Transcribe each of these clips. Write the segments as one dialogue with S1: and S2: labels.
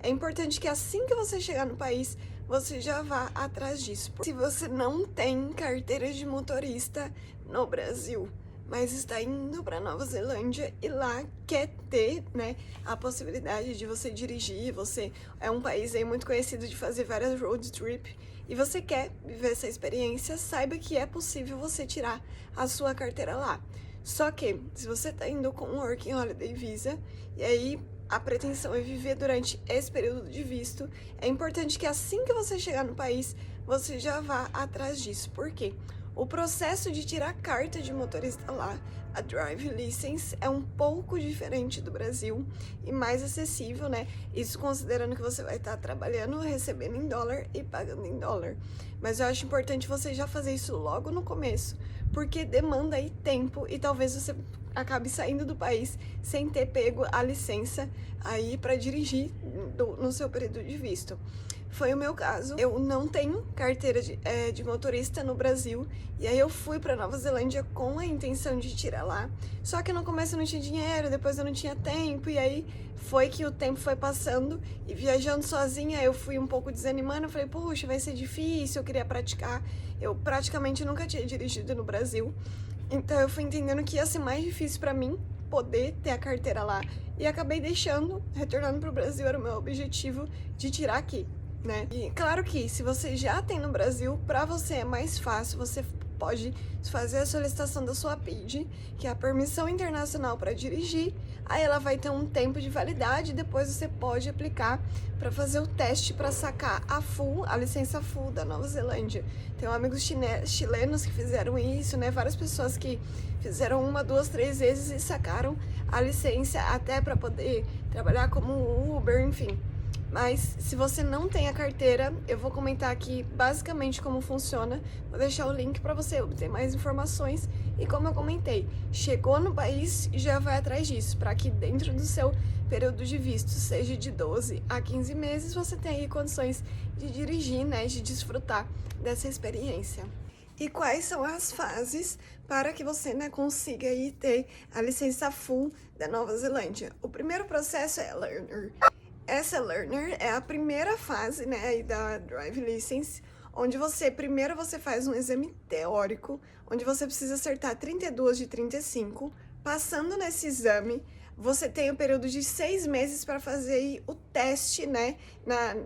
S1: é importante que assim que você chegar no país, você já vá atrás disso. Se você não tem carteira de motorista no Brasil, mas está indo para Nova Zelândia e lá quer ter, né, a possibilidade de você dirigir, você é um país aí muito conhecido de fazer várias road trip e você quer viver essa experiência, saiba que é possível você tirar a sua carteira lá. Só que, se você está indo com um Working Holiday Visa, e aí a pretensão é viver durante esse período de visto, é importante que assim que você chegar no país, você já vá atrás disso. Por quê? O processo de tirar a carta de motorista lá, a Drive License, é um pouco diferente do Brasil e mais acessível, né? Isso considerando que você vai estar trabalhando, recebendo em dólar e pagando em dólar. Mas eu acho importante você já fazer isso logo no começo, porque demanda aí tempo e talvez você acabe saindo do país sem ter pego a licença aí para dirigir no seu período de visto. Foi o meu caso. Eu não tenho carteira de motorista no Brasil e aí eu fui para Nova Zelândia com a intenção de tirar lá. Só que no começo eu não tinha dinheiro, depois eu não tinha tempo e aí foi que o tempo foi passando e viajando sozinha eu fui um pouco desanimando. Eu falei, puxa, vai ser difícil, eu queria praticar. Eu praticamente nunca tinha dirigido no Brasil, então eu fui entendendo que ia ser mais difícil para mim poder ter a carteira lá e acabei deixando, retornando para o Brasil, era o meu objetivo de tirar aqui, né? E claro que se você já tem no Brasil, para você é mais fácil, você pode fazer a solicitação da sua PID, que é a Permissão Internacional para Dirigir, aí ela vai ter um tempo de validade, depois você pode aplicar para fazer o teste para sacar a licença full da Nova Zelândia. Tem amigos chilenos que fizeram isso, né? Várias pessoas que fizeram 1, 2, 3 vezes e sacaram a licença até para poder trabalhar como Uber, enfim. Mas se você não tem a carteira, eu vou comentar aqui basicamente como funciona. Vou deixar o link para você obter mais informações. E como eu comentei, chegou no país e já vai atrás disso, para que dentro do seu período de visto, seja de 12 a 15 meses, você tenha aí condições de dirigir, né, de desfrutar dessa experiência. E quais são as fases para que você, né, consiga aí ter a licença full da Nova Zelândia? O primeiro processo é Learner. Essa Learner é a primeira fase, né, aí da Drive License, onde primeiro você faz um exame teórico, onde você precisa acertar 32 de 35. Passando nesse exame, você tem um período de 6 meses para fazer aí o teste, né,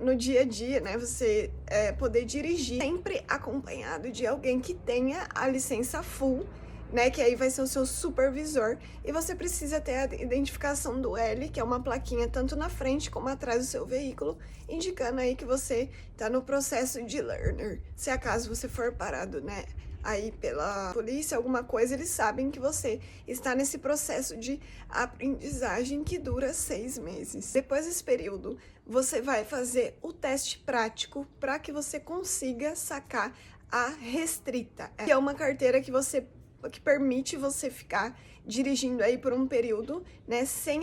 S1: no dia a dia, né, você poder dirigir, sempre acompanhado de alguém que tenha a licença full, né, que aí vai ser o seu supervisor, e você precisa ter a identificação do L, que é uma plaquinha tanto na frente como atrás do seu veículo, indicando aí que você está no processo de learner. Se acaso você for parado, né, aí pela polícia, alguma coisa, eles sabem que você está nesse processo de aprendizagem que dura 6 meses. Depois desse período, você vai fazer o teste prático para que você consiga sacar a restrita, que é uma carteira que permite você ficar dirigindo aí por um período, né, sem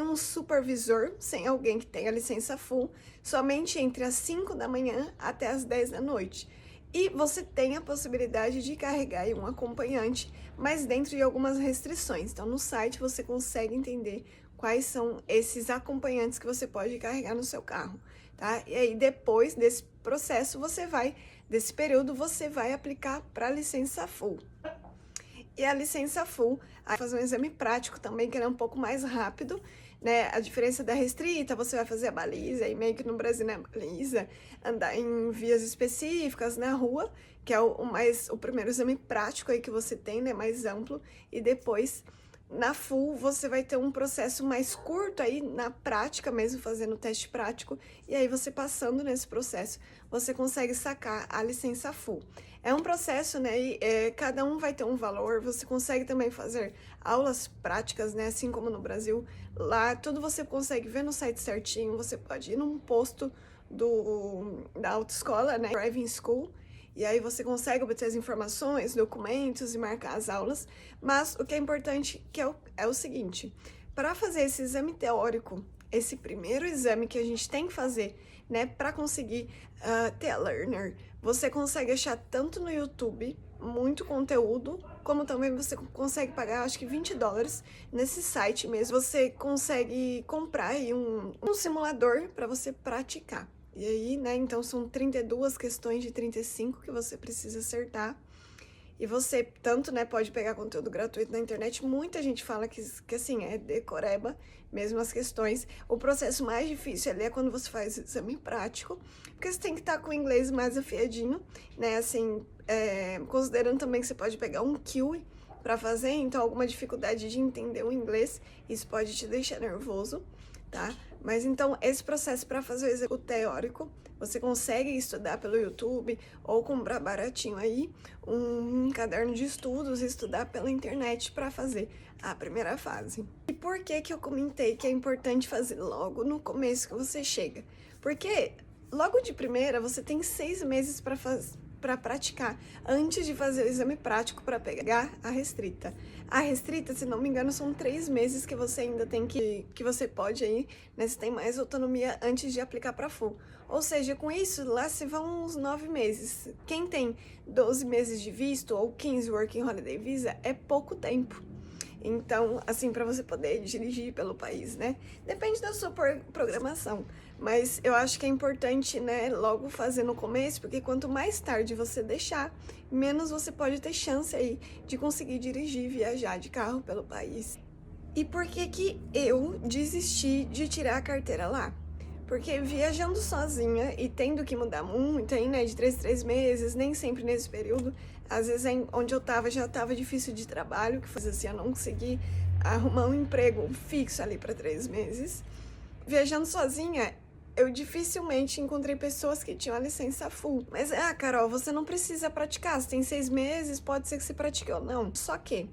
S1: um supervisor, sem alguém que tenha licença full, somente entre as 5 da manhã até as 10 da noite. E você tem a possibilidade de carregar aí um acompanhante, mas dentro de algumas restrições. Então, no site você consegue entender quais são esses acompanhantes que você pode carregar no seu carro, tá? E aí, depois desse processo, desse período, você vai aplicar para a licença full. E a licença full, aí fazer um exame prático também, que é um pouco mais rápido, né? A diferença da restrita, você vai fazer a baliza, e meio que no Brasil, né, baliza, andar em vias específicas na rua, que é o primeiro exame prático aí que você tem, né, mais amplo, e depois na full você vai ter um processo mais curto aí na prática mesmo, fazendo o teste prático, e aí você passando nesse processo, você consegue sacar a licença full. É um processo, né, e cada um vai ter um valor, você consegue também fazer aulas práticas, né, assim como no Brasil, lá tudo você consegue ver no site certinho, você pode ir num posto da autoescola, né, driving school, e aí você consegue obter as informações, documentos e marcar as aulas, mas o que é importante é o seguinte, para fazer esse exame teórico esse primeiro exame que a gente tem que fazer, né, para conseguir ter a Learner, você consegue achar tanto no YouTube, muito conteúdo, como também você consegue pagar, acho que $20 nesse site mesmo. Você consegue comprar aí um simulador para você praticar. E aí, né, então são 32 questões de 35 que você precisa acertar. E você, tanto, né, pode pegar conteúdo gratuito na internet. Muita gente fala que assim, é decoreba mesmo as questões. O processo mais difícil ali é quando você faz o exame prático, porque você tem que estar com o inglês mais afiadinho, né, assim, considerando também que você pode pegar um Kiwi para fazer, então alguma dificuldade de entender o inglês, isso pode te deixar nervoso, tá? Mas então, esse processo para fazer o teórico, você consegue estudar pelo YouTube ou comprar baratinho aí um caderno de estudos e estudar pela internet para fazer a primeira fase. E por que que eu comentei que é importante fazer logo no começo que você chega? Porque logo de primeira você tem 6 meses para praticar, antes de fazer o exame prático para pegar a restrita. A restrita, se não me engano, são 3 meses que você ainda tem que você pode aí, né, você tem mais autonomia antes de aplicar para full. Ou seja, com isso, lá se vão uns 9 meses. Quem tem 12 meses de visto ou 15 Working Holiday Visa, é pouco tempo. Então, assim, para você poder dirigir pelo país, né? Depende da sua programação. Mas eu acho que é importante, né, logo fazer no começo, porque quanto mais tarde você deixar, menos você pode ter chance aí de conseguir dirigir, viajar de carro pelo país. E por que que eu desisti de tirar a carteira lá? Porque viajando sozinha e tendo que mudar muito aí, né, de 3 em 3 meses, nem sempre nesse período, às vezes onde eu tava já tava difícil de trabalho, que fazia assim, eu não consegui arrumar um emprego fixo ali para 3 meses. Viajando sozinha, eu dificilmente encontrei pessoas que tinham a licença full. Mas, Carol, você não precisa praticar, você tem 6 meses, pode ser que você pratique ou não. Só que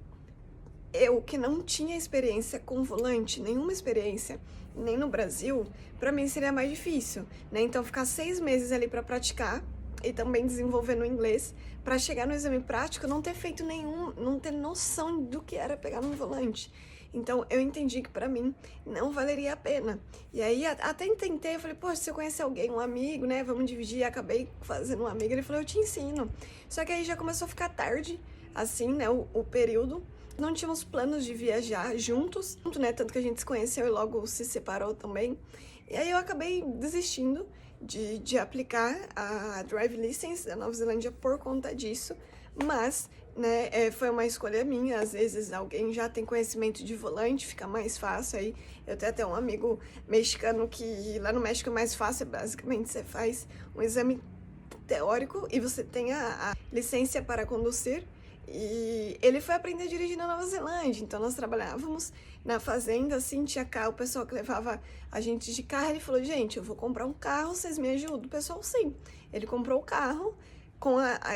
S1: eu, que não tinha experiência com volante, nenhuma experiência, nem no Brasil, para mim seria mais difícil, né? Então, ficar 6 meses ali para praticar e também desenvolvendo o inglês, para chegar no exame prático, não ter feito nenhum, não ter noção do que era pegar no volante. Então, eu entendi que para mim não valeria a pena. E aí, até tentei, eu falei, poxa, se eu conhecer alguém, um amigo, né, vamos dividir. Acabei fazendo um amigo, ele falou, eu te ensino. Só que aí já começou a ficar tarde, assim, né, o período. Não tínhamos planos de viajar juntos, né, tanto que a gente se conheceu e logo se separou também. E aí eu acabei desistindo de aplicar a Drive License da Nova Zelândia por conta disso, mas, né, foi uma escolha minha. Às vezes alguém já tem conhecimento de volante, fica mais fácil aí. Eu tenho até um amigo mexicano que lá no México é mais fácil, basicamente você faz um exame teórico e você tem a licença para conduzir. E ele foi aprender a dirigir na Nova Zelândia, então nós trabalhávamos na fazenda, assim, tinha carro, o pessoal que levava a gente de carro, ele falou, gente, eu vou comprar um carro, vocês me ajudam? O pessoal, sim. Ele comprou o carro,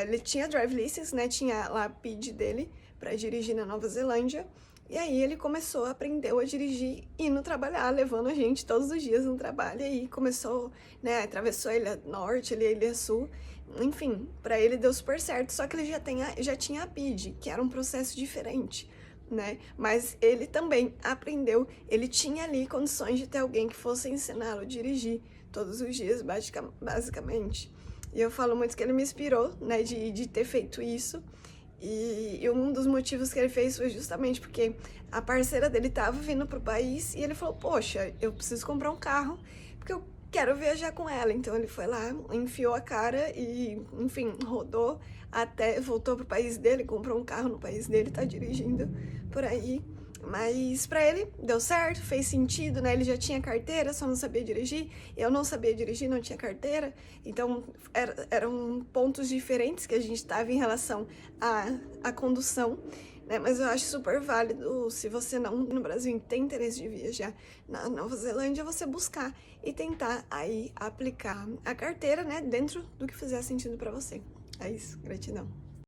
S1: ele tinha drive license, né, tinha lá a PID dele para dirigir na Nova Zelândia, e aí ele começou, aprendeu a dirigir, indo trabalhar, levando a gente todos os dias no trabalho, e aí começou, né, atravessou a Ilha Norte, a Ilha Sul. Enfim, para ele deu super certo, só que ele já tinha a PID, que era um processo diferente, né? Mas ele também aprendeu, ele tinha ali condições de ter alguém que fosse ensiná-lo a dirigir todos os dias, basicamente. E eu falo muito que ele me inspirou, né, de ter feito isso. E um dos motivos que ele fez foi justamente porque a parceira dele estava vindo pro país e ele falou, poxa, eu preciso comprar um carro, porque eu quero viajar com ela. Então ele foi lá, enfiou a cara e, enfim, rodou até, voltou pro país dele, comprou um carro no país dele, tá dirigindo por aí. Mas pra ele deu certo, fez sentido, né? Ele já tinha carteira, só não sabia dirigir. Eu não sabia dirigir, não tinha carteira. Então eram pontos diferentes que a gente tava em relação à condução, né? Mas eu acho super válido, se você não no Brasil tem interesse de viajar na Nova Zelândia, você buscar e tentar aí aplicar a carteira, né, dentro do que fizer sentido pra você. É isso, gratidão.